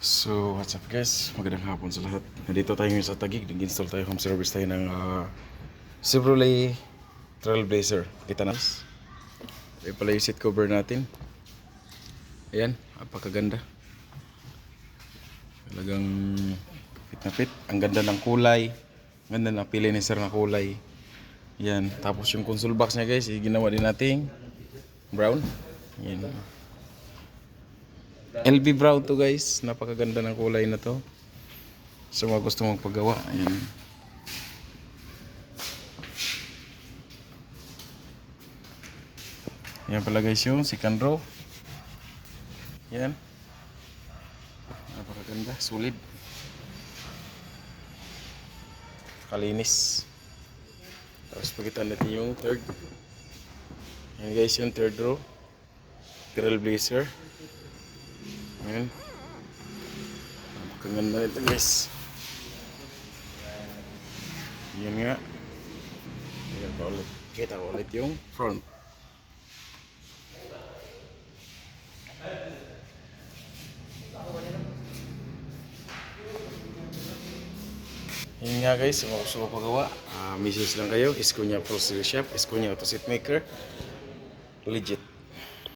So, what's up guys? Magandang hapon sa lahat. Nandito tayo ngayon sa Taguig. Nag-install tayo, home service tayo ng Chevrolet Trailblazer. Kita na. Ito pala yung seat cover natin. Ayan, apakaganda. Talagang fit na fit. Ang ganda ng kulay. Ang ganda ng pili ni sir na kulay. Ayan, tapos yung console box niya guys, ginawa din natin brown. Ayan. LB brown to guys, napakaganda ng kulay na to. So mga gusto mong paggawa, ayan. Ayan pala guys yung second row. Ayan. Napakaganda, solid. Kalinis. Tapos pagitan natin yung third. Ayan guys yung third row. Trailblazer. Ayan. Napakaganda nito guys. Yan nga. Ayan pa ulit. Kita ko ulit yung front. Yan nga guys, kung gusto ko pagawa, message lang kayo. Escuña Pro Shop, Escuña Auto Seat Maker. Legit.